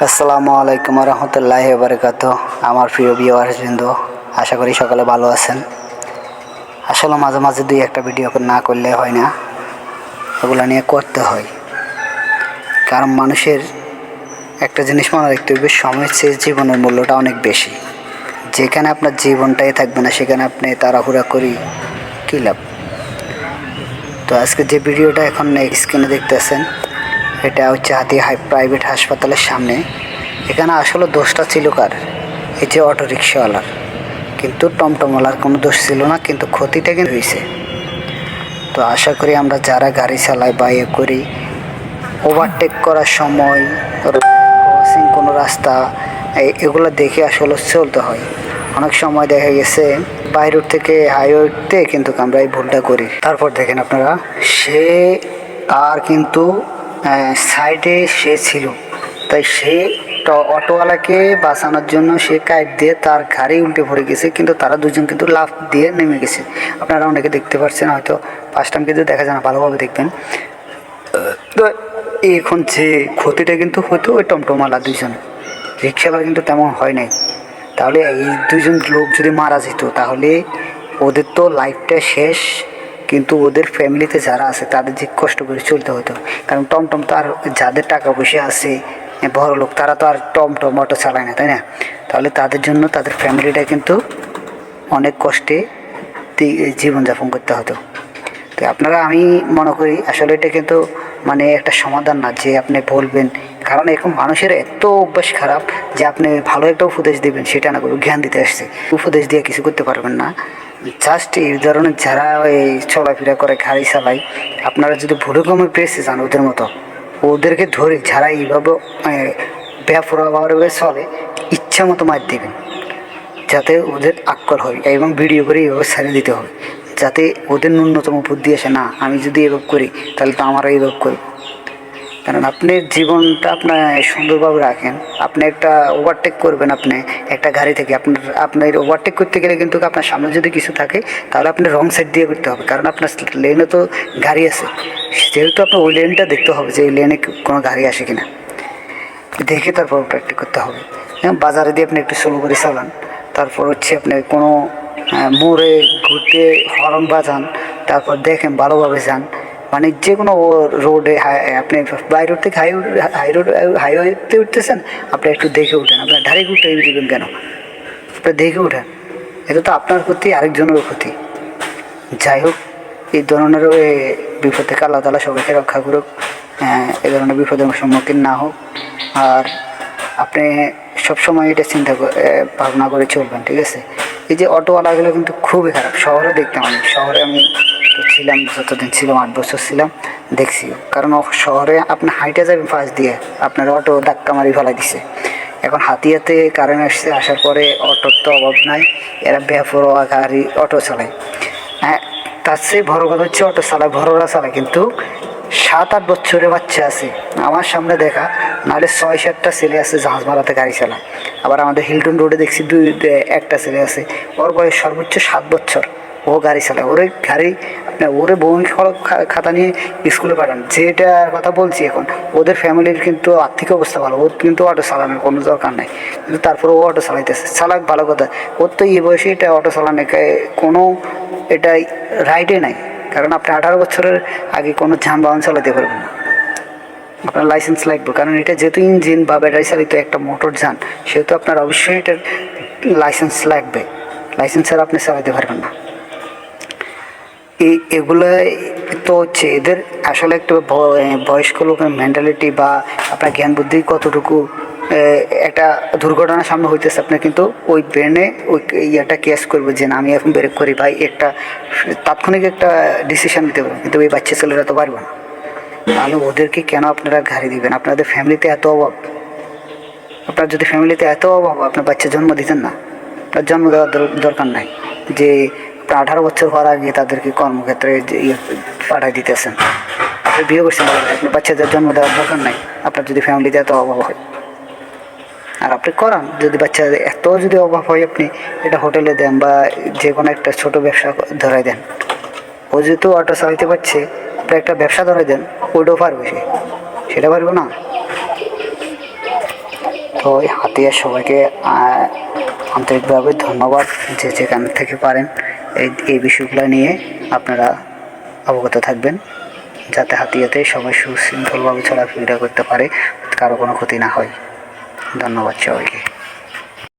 আসসালামু আলাইকুম রহমতুল্লাহি বারাকাতুহু। আমার প্রিয় ভিউয়ার্সবৃন্দ, আশা করি সকালে ভালো আছেন। আসলে মাঝে মাঝে দুই একটা ভিডিও না করলে হয় না, ওগুলো নিয়ে করতে হয়। কারণ মানুষের একটা জিনিস মনে রাখতে হবে, সময়ের চেয়ে জীবনের মূল্যটা অনেক বেশি। যেখানে আপনার জীবনটাই থাকবে না, সেখানে আপনি তাড়াহুড়া করি কী লাভ। তো আজকে যে ভিডিওটা এখন স্ক্রিনে দেখতেছেন, এটা হচ্ছে হাতিয়া প্রাইভেট হাসপাতালের সামনে। এখানে আসলে দোষটা ছিল কার? এই যে অটো রিক্সাওয়ালার। কিন্তু টমটমওয়ালার কোনো দোষ ছিল না, কিন্তু ক্ষতিটা কিন্তু হয়েছে। তো আশা করি আমরা যারা গাড়ি চালাই বা করি, ওভারটেক করার সময় ক্রসিং কোনো রাস্তা এগুলো দেখে আসলে চলতে হয়। অনেক সময় দেখা গেছে বাই রোড থেকে হাইওয়েতে কিন্তু আমরা এই ভুলটা করি। তারপর দেখেন আপনারা, সে তার কিন্তু সাইডে সে ছিল, তাই সে অটোওয়ালাকে বাঁচানোর জন্য সে কাইট দিয়ে তার গাড়ি উল্টে পড়ে গেছে, কিন্তু তারা দুজন কিন্তু লাফ দিয়ে নেমে গেছে। আপনারা অনেকে দেখতে পাচ্ছেন, হয়তো ফার্স্ট টাইম কিন্তু দেখা যায় না, ভালোভাবে দেখবেন। তো এখন যে ক্ষতিটা কিন্তু হতো ওই টমটমওয়ালা দুইজন, রিক্সাওয়ালা কিন্তু তেমন হয় নাই। তাহলে এই দুজন লোক যদি মারা যেত, তাহলে ওদের তো লাইফটা শেষ, কিন্তু ওদের ফ্যামিলিতে যারা আছে তাদের যে কষ্ট করে চলতে হতো। কারণ টমটম তো আর যাদের টাকা পয়সা আছে, বড় লোক, তারা তো আর টমটম অটো চালায় না, তাই না? তাহলে তাদের জন্য তাদের ফ্যামিলিটা কিন্তু অনেক কষ্টে জীবনযাপন করতে হতো। তো আপনারা, আমি মনে করি আসলে এটা কিন্তু মানে একটা সমাধান না যে আপনি বলবেন। কারণ এখন মানুষের এত অভ্যাস খারাপ যে আপনি ভালো একটা উপদেশ দেবেন সেটা না করে জ্ঞান দিতে আসছে, উপদেশ দিয়ে কিছু করতে পারবেন না। জাস্ট এই ধরনের যারা এই চলাফেরা করে, গাড়ি চালায়, আপনারা যদি ভুলক্রমে পেয়েছে যান ওদের মতো, ওদেরকে ধরে যারা এইভাবে বেপরোয়াভাবে চলে, ইচ্ছা মতো মার দেবেন, যাতে ওদের আক্কল হয়, এবং ভিডিও করে এইভাবে ছেড়ে দিতে হবে, যাতে ওদের ন্যূনতম বুদ্ধি আসে, না আমি যদি এভাবে করি তাহলে তো আমারও এইভাবে করি। কারণ আপনি জীবনটা আপনার সুন্দরভাবে রাখেন, আপনি একটা ওভারটেক করবেন, আপনি একটা গাড়ি থেকে আপনার ওভারটেক করতে গেলে কিন্তু আপনার সামনে যদি কিছু থাকে, তাহলে আপনি রং সাইড দিয়ে করতে হবে। কারণ আপনার লেনে তো গাড়ি আছে, যেহেতু আপনার ওই লেনটা দেখতে হবে যে এই লেনে কোনো গাড়ি আসে কিনা, দেখে তারপর ওভারটেক করতে হবে। হ্যাঁ, বাজারে দিয়ে আপনি একটু স্লো করে চালান। তারপর হচ্ছে আপনি কোনো মোড়ে ঘুরতে হর্ন বাজান, তারপর দেখেন ভালোভাবে যান। মানে যে কোনো রোডে আপনি বাই রোড থেকে হাইওয়েতে উঠতেছেন, আপনি একটু দেখে উঠেন। আপনার ডাইরেক্ট উঠে দেবেন কেন? আপনি দেখে উঠেন, এটা তো আপনার ক্ষতি, আরেকজনেরও ক্ষতি। যাই হোক, এই ধরনের বিপদ থেকে আল্লাহ তাআলা সবাইকে রক্ষা করুক, এই ধরনের বিপদের সম্মুখীন না হোক। আর আপনি সবসময় এটা ভাবনা করে চলবেন, ঠিক আছে? এই যে অটোওয়ালাগুলো কিন্তু খুবই খারাপ। শহরে দেখতাম, আমি শহরে আমি ছিলাম, যতদিন ছিলাম 8 বছর ছিলাম, দেখছি। কারণ শহরে আপনি হাইটে যাবেন পাশ দিয়ে, আপনার অটো ধাক্কা মারি ফেলাই দিছে। এখন হাতিয়াতে কারেন্ট আসছে, আসার পরে অটোর তো অভাব নাই, এরা বেপরোয়া গাড়ি অটো চালায়। হ্যাঁ, তার চেয়ে বড় কথা হচ্ছে অটো চালায়, বড়রা চালায়, কিন্তু 7-8 বছরের বাচ্চা আছে আমার সামনে দেখা, নাহলে 6-7টা ছেলে আছে জাহাজ মারাতে গাড়ি চালায়। আবার আমাদের হিলটন রোডে দেখছি একটা ছেলে আছে, ওর বয়স সর্বোচ্চ 7 বছর, ও গাড়ি চালায়। ওরে গাড়ি, ওরে বমি খাতা নিয়ে স্কুলে পাঠান, যেটার কথা বলছি এখন। ওদের ফ্যামিলির কিন্তু আর্থিক অবস্থা ভালো, ওর কিন্তু অটো চালানোর কোনো দরকার নাই, কিন্তু তারপরে ও অটো চালাইতেছে। চালাক, ভালো কথা। ওর তো এই বয়সে এটা অটো চালানো কোনো এটা রাইটে নাই। কারণ আপনি 18 বছরের আগে কোনো যানবাহন চালাতে পারবেন না, আপনার লাইসেন্স লাগবে। কারণ এটা যেহেতু ইঞ্জিন বা ব্যাটারি চালিত একটা মোটর যান, সেহেতু আপনার অবশ্যই এটার লাইসেন্স লাগবে। লাইসেন্স ছাড়া আপনি চালাতে পারবেন না। এগুলো তো হচ্ছে এদের আসলে একটু বয়স্ক লোকের মেন্টালিটি বা আপনার জ্ঞান বুদ্ধি কতটুকু। একটা দুর্ঘটনার সামনে হইতেছে, আপনি কিন্তু ওই ব্রেনে ওই ইয়েটা কেস করবে যে না, আমি এখন ব্রেক করি ভাই, একটা তাৎক্ষণিক একটা ডিসিশন নিতে পারবেন। কিন্তু এই বাচ্চা ছেলেরা তো পারবে না। তাহলে ওদেরকে কেন আপনারা গাড়ি দিবেন? আপনাদের ফ্যামিলিতে এত অভাব, আপনার যদি ফ্যামিলিতে এত অভাব, আপনার বাচ্চা জন্ম দিতেন না। তার জন্ম দেওয়ার দরকার নাই যে 18 বছর হওয়ার আগে তাদেরকে কর্মক্ষেত্রে পাঠাই দিতেছেন। আপনি বিয়ে করছেন, আপনার বাচ্চাদের জন্ম দেওয়ার দরকার নাই, আপনার যদি ফ্যামিলিতে এত অভাব হয়। আর আপনি করান, যদি বাচ্চা এত যদি অভাব হয়, আপনি এটা হোটেলে দেন বা যে কোনো একটা ছোট ব্যবসা ধরাই দেন। ও যেহেতু অটো চালাইতে পারছে, আপনি একটা ব্যবসা ধরাই দেন, ওইটাও পারবে, সেটা পারবে না। তো হাতিয়ার সবাইকে আন্তরিকভাবে ধন্যবাদ, যে যেখান থেকে পারেন এই বিষয়গুলো নিয়ে আপনারা অবগত থাকবেন, যাতে হাতিয়াতে সবাই সুশৃঙ্খলভাবে চলাফেরা করতে পারে, কারো কোনো ক্ষতি না হয়। ধন্যবাদ সবাইকে।